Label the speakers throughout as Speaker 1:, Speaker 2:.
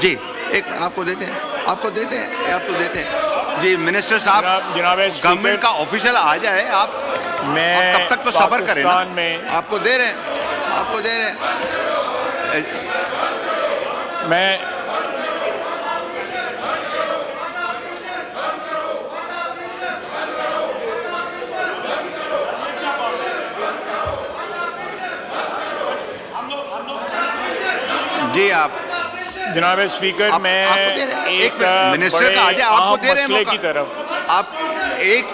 Speaker 1: جی ایک آپ کو دیتے ہیں جی منسٹر صاحب،
Speaker 2: جناب
Speaker 1: گورنمنٹ کا آفیشل آ جائے آپ تب تک تو صبر کریں نا. آپ کو دے رہے ہیں
Speaker 2: میں
Speaker 1: جی آپ
Speaker 2: جناب اسپیکر میں ایک
Speaker 1: منسٹر کا آ جائے آپ کو دے رہے ہیں
Speaker 2: مسئلے
Speaker 1: موقع.
Speaker 2: کی طرف
Speaker 1: آپ ایک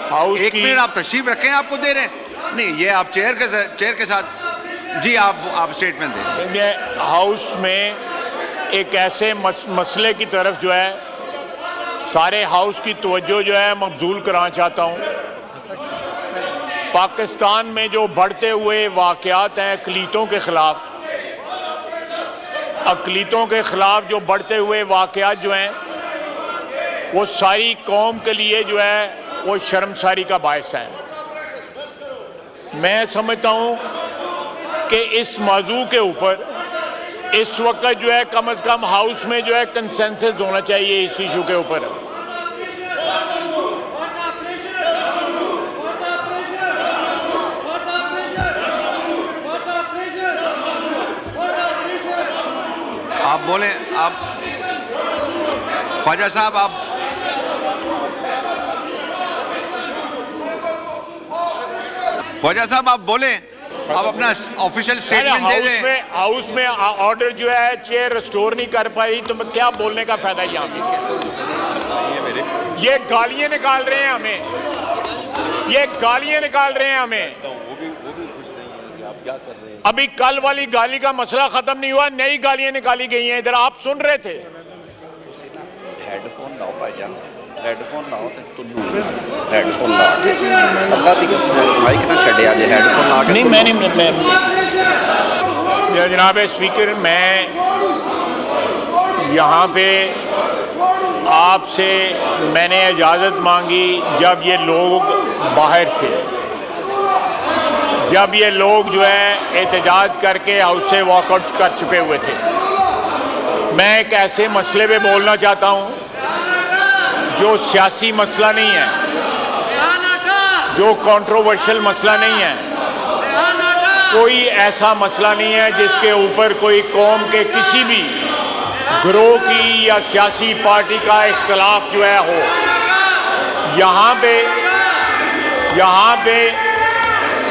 Speaker 1: منٹ آپ تشریف رکھیں، آپ کو دے رہے ہیں. نہیں یہ آپ چیئر کے ساتھ جی آپ اسٹیٹمنٹ دیں.
Speaker 2: ہاؤس میں ایک ایسے مسئلے کی طرف جو ہے سارے ہاؤس کی توجہ جو ہے مبذول کرانا چاہتا ہوں. پاکستان میں جو بڑھتے ہوئے واقعات ہیں اقلیتوں کے خلاف جو بڑھتے ہوئے واقعات جو ہیں وہ ساری قوم کے لیے جو ہے وہ شرمساری کا باعث ہے. میں سمجھتا ہوں کہ اس موضوع کے اوپر اس وقت جو ہے کم از کم ہاؤس میں جو ہے کنسنسس ہونا چاہیے اس ایشو کے اوپر.
Speaker 1: آپ بولیں، آپ خواجہ صاحب آپ بولیں، آپ اپنا آفیشیل اسٹیٹمنٹ دے دیں.
Speaker 2: ہاؤس میں آرڈر جو ہے چیئر ریسٹور نہیں کر پائی تو کیا بولنے کا فائدہ یہاں پہ؟ یہ گالیاں نکال رہے ہیں ہمیں. ابھی کل والی گالی کا مسئلہ ختم نہیں ہوا، نئی گالیاں نکالی گئی ہیں. ادھر آپ سن رہے تھے.
Speaker 3: ہیڈ فون لاؤ بھائی جان، ہیڈ فون لاؤ تے ہیڈ فون لا کے اللہ دی قسم مائک نہ چھڈیا جے ہیڈ فون لا کے.
Speaker 2: نہیں میں جناب اسپیکر میں یہاں پہ آپ سے میں نے اجازت مانگی جب یہ لوگ باہر تھے، جب یہ لوگ جو ہے احتجاج کر کے ہاؤس سے واک آؤٹ کر چکے ہوئے تھے. میں ایک ایسے مسئلے پہ بولنا چاہتا ہوں جو سیاسی مسئلہ نہیں ہے، جو کنٹروورشل مسئلہ نہیں ہے، کوئی ایسا مسئلہ نہیں ہے جس کے اوپر کوئی قوم کے کسی بھی گروہ کی یا سیاسی پارٹی کا اختلاف جو ہے ہو. یہاں پہ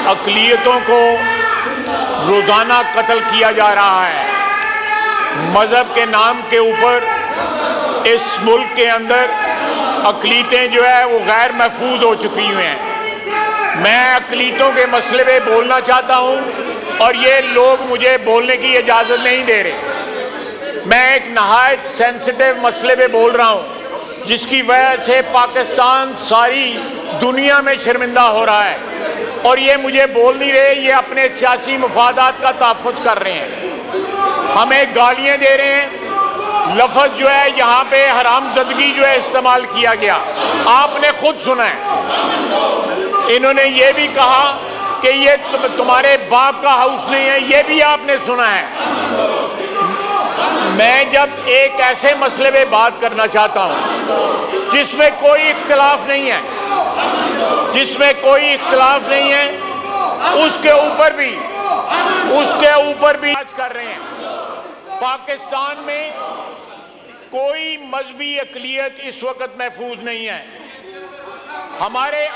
Speaker 2: اقلیتوں کو روزانہ قتل کیا جا رہا ہے. مذہب کے نام کے اوپر اس ملک کے اندر اقلیتیں جو ہے وہ غیر محفوظ ہو چکی ہوئی ہیں. میں اقلیتوں کے مسئلے پہ بولنا چاہتا ہوں اور یہ لوگ مجھے بولنے کی اجازت نہیں دے رہے. میں ایک نہایت سینسٹیو مسئلے پہ بول رہا ہوں جس کی وجہ سے پاکستان ساری دنیا میں شرمندہ ہو رہا ہے اور یہ مجھے بول نہیں رہے، یہ اپنے سیاسی مفادات کا تحفظ کر رہے ہیں. ہمیں گالیاں دے رہے ہیں. لفظ جو ہے یہاں پہ حرام زدگی جو ہے استعمال کیا گیا، آپ نے خود سنا ہے. انہوں نے یہ بھی کہا کہ یہ تمہارے باپ کا ہاؤس نہیں ہے، یہ بھی آپ نے سنا ہے. میں جب ایک ایسے مسئلے پہ بات کرنا چاہتا ہوں جس میں کوئی اختلاف نہیں ہے، اس کے اوپر بھی بات کر رہے ہیں. پاکستان میں کوئی مذہبی اقلیت اس وقت محفوظ نہیں ہے. ہمارے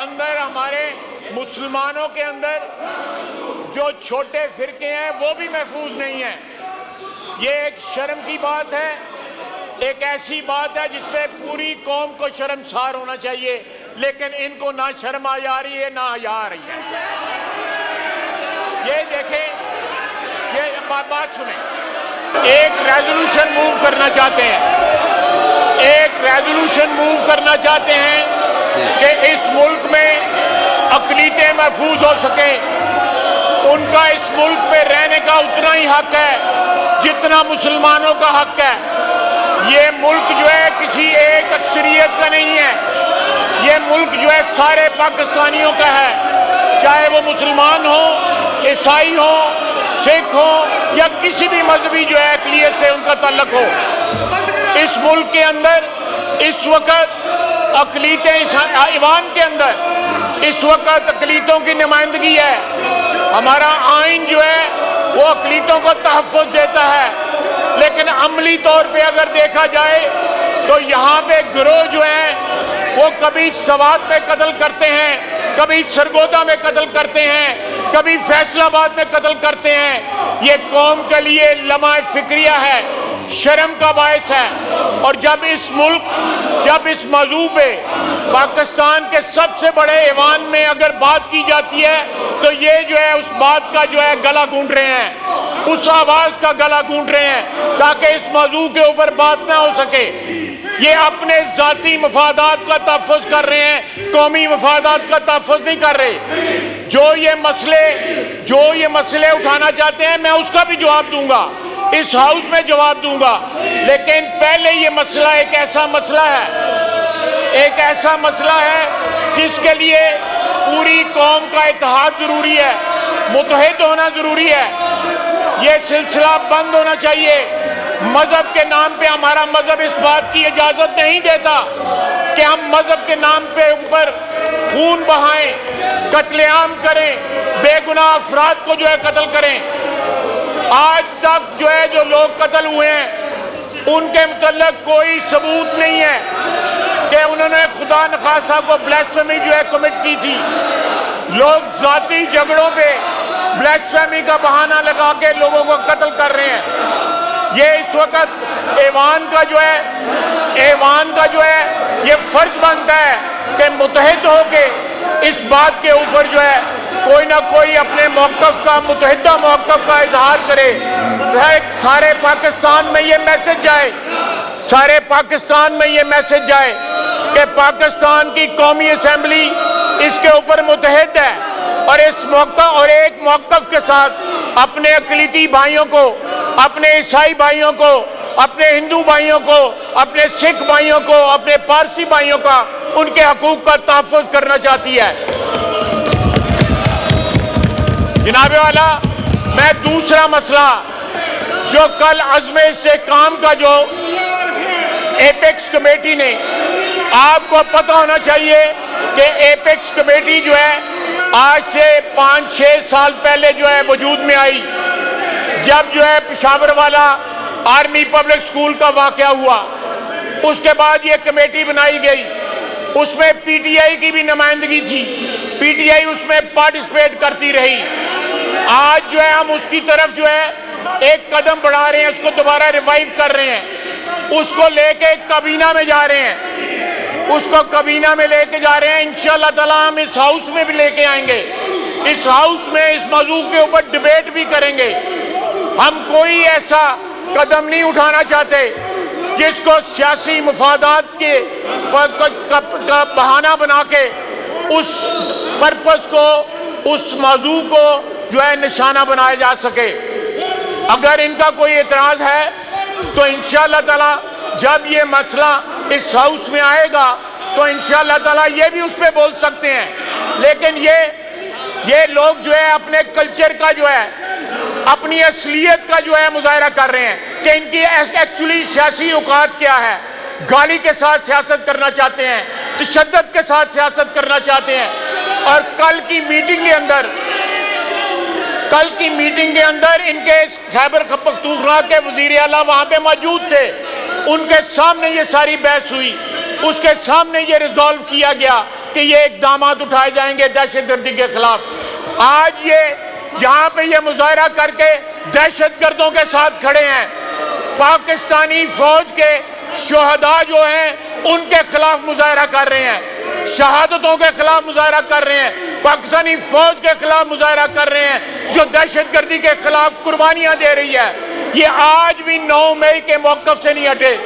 Speaker 2: مسلمانوں کے اندر جو چھوٹے فرقے ہیں وہ بھی محفوظ نہیں ہیں. یہ ایک شرم کی بات ہے، ایک ایسی بات ہے جس پہ پوری قوم کو شرمسار ہونا چاہیے، لیکن ان کو نہ شرم آ رہی ہے نہ حیا آ رہی ہے. یہ دیکھیں، یہ بات سنیں. ایک ریزولوشن موو کرنا چاہتے ہیں کہ اس ملک میں اقلیتیں محفوظ ہو سکیں. ان کا اس ملک پہ رہنے کا اتنا ہی حق ہے جتنا مسلمانوں کا حق ہے. یہ ملک جو ہے کسی ایک اکثریت کا نہیں ہے، یہ ملک جو ہے سارے پاکستانیوں کا ہے، چاہے وہ مسلمان ہوں، عیسائی ہوں، سکھ ہوں یا کسی بھی مذہبی جو ہے اقلیت سے ان کا تعلق ہو. اس ملک کے اندر اس وقت اقلیتیں، اس ایوان کے اندر اس وقت اقلیتوں کی نمائندگی ہے. ہمارا آئین جو ہے وہ اقلیتوں کو تحفظ دیتا ہے، لیکن عملی طور پہ اگر دیکھا جائے تو یہاں پہ گروہ جو ہیں وہ کبھی سوات میں قتل کرتے ہیں، کبھی سرگودا میں قتل کرتے ہیں، کبھی فیصل آباد میں قتل کرتے ہیں. یہ قوم کے لیے لمحہ فکریہ ہے، شرم کا باعث ہے. اور جب اس ملک، جب اس موضوع پہ پاکستان کے سب سے بڑے ایوان میں اگر بات کی جاتی ہے تو یہ جو ہے اس بات کا جو ہے گلا گونڈ رہے ہیں، اس آواز کا گلا گونڈ رہے ہیں تاکہ اس موضوع کے اوپر بات نہ ہو سکے. یہ اپنے ذاتی مفادات کا تحفظ کر رہے ہیں، قومی مفادات کا تحفظ نہیں کر رہے. جو یہ مسئلے اٹھانا چاہتے ہیں میں اس کا بھی جواب دوں گا، اس ہاؤس میں جواب دوں گا. لیکن پہلے یہ مسئلہ ایک ایسا مسئلہ ہے جس کے لیے پوری قوم کا اتحاد ضروری ہے، متحد ہونا ضروری ہے. یہ سلسلہ بند ہونا چاہیے. مذہب کے نام پہ ہمارا مذہب اس بات کی اجازت نہیں دیتا کہ ہم مذہب کے نام پہ اوپر خون بہائیں، قتل عام کریں، بے گناہ افراد کو جو ہے قتل کریں. آج تک جو ہے جو لوگ قتل ہوئے ہیں ان کے متعلق کوئی ثبوت نہیں ہے کہ انہوں نے خدا نخواستہ کو بلیسفیمی جو ہے کمٹ کی تھی. لوگ ذاتی جھگڑوں پہ بلیسفیمی کا بہانہ لگا کے لوگوں کو قتل کر رہے ہیں. یہ اس وقت ایوان کا جو ہے یہ فرض بنتا ہے کہ متحد ہو کے اس بات کے اوپر جو ہے کوئی نہ کوئی اپنے موقف کا، متحدہ موقف کا اظہار کرے. سارے پاکستان میں یہ میسج جائے کہ پاکستان کی قومی اسمبلی اس کے اوپر متحد ہے اور اس موقع اور ایک موقف کے ساتھ اپنے اقلیتی بھائیوں کو، اپنے عیسائی بھائیوں کو، اپنے ہندو بھائیوں کو، اپنے سکھ بھائیوں کو، اپنے پارسی بھائیوں کا، ان کے حقوق کا تحفظ کرنا چاہتی ہے. جناب والا، میں دوسرا مسئلہ جو کل عزم استحکام کا جو ایپیکس کمیٹی نے، آپ کو پتہ ہونا چاہیے کہ ایپیکس کمیٹی جو ہے آج سے 5-6 سال پہلے جو ہے وجود میں آئی، جب جو ہے پشاور والا آرمی پبلک سکول کا واقعہ ہوا. اس کے بعد یہ کمیٹی بنائی گئی، اس میں پی ٹی آئی کی بھی نمائندگی تھی، پی ٹی آئی اس میں پارٹیسپیٹ کرتی رہی. آج جو ہے ہم اس کی طرف جو ہے ایک قدم بڑھا رہے ہیں، اس کو دوبارہ ریوائیو کر رہے ہیں، اس کو لے کے کابینہ میں جا رہے ہیں، انشاءاللہ تعالیٰ ہم اس ہاؤس میں بھی لے کے آئیں گے. اس ہاؤس میں اس موضوع کے اوپر ڈیبیٹ بھی کریں گے. ہم کوئی ایسا قدم نہیں اٹھانا چاہتے جس کو سیاسی مفادات کے کا بہانہ بنا کے اس پرپس کو، اس موضوع کو جو ہے نشانہ بنایا جا سکے. اگر ان کا کوئی اعتراض ہے تو انشاءاللہ تعالیٰ جب یہ مسئلہ اس ہاؤس میں آئے گا تو انشاءاللہ تعالیٰ یہ بھی اس پہ بول سکتے ہیں. لیکن یہ لوگ جو ہے اپنے کلچر کا جو ہے، اپنی اصلیت کا جو ہے مظاہرہ کر رہے ہیں کہ ان کی ایکچولی سیاسی اوقات کیا ہے. گالی کے ساتھ سیاست کرنا چاہتے ہیں، تشدد کے ساتھ سیاست کرنا چاہتے ہیں. اور کل کی میٹنگ کے اندر ان کے خیبر پختونخوا کے وزیر اعلیٰ وہاں پہ موجود تھے، ان کے سامنے یہ ساری بحث ہوئی، اس کے سامنے یہ ریزالو کیا گیا کہ یہ اقدامات اٹھائے جائیں گے دہشت گردی کے خلاف. آج یہ یہاں پہ یہ مظاہرہ کر کے دہشت گردوں کے ساتھ کھڑے ہیں. پاکستانی فوج کے شہداء جو ہیں ان کے خلاف مظاہرہ کر رہے ہیں، شہادتوں کے خلاف مظاہرہ کر رہے ہیں، پاکستانی فوج کے خلاف مظاہرہ کر رہے ہیں جو دہشت گردی کے خلاف قربانیاں دے رہی ہے. یہ آج بھی 9 مئی کے موقف سے نہیں ہٹے،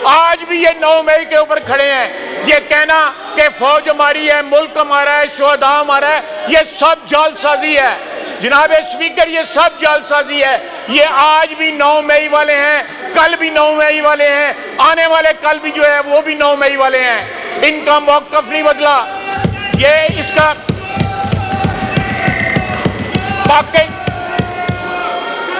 Speaker 2: آج بھی یہ 9 مئی کے اوپر کھڑے ہیں. یہ کہنا کہ فوج ہماری ہے، ملک ہمارا ہے، شہداء ہمارا ہے، یہ سب جعل سازی ہے. جناب اسپیکر، یہ سب جعل سازی ہے. یہ آج بھی 9 مئی والے ہیں، کل بھی 9 مئی والے ہیں، آنے والے کل بھی جو ہے وہ بھی 9 مئی والے ہیں. ان کا موقف نہیں بدلا. یہ اس کا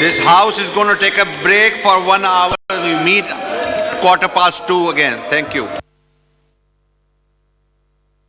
Speaker 1: This house is going to take a break for 1 hour. We meet 2:15 again. Thank you.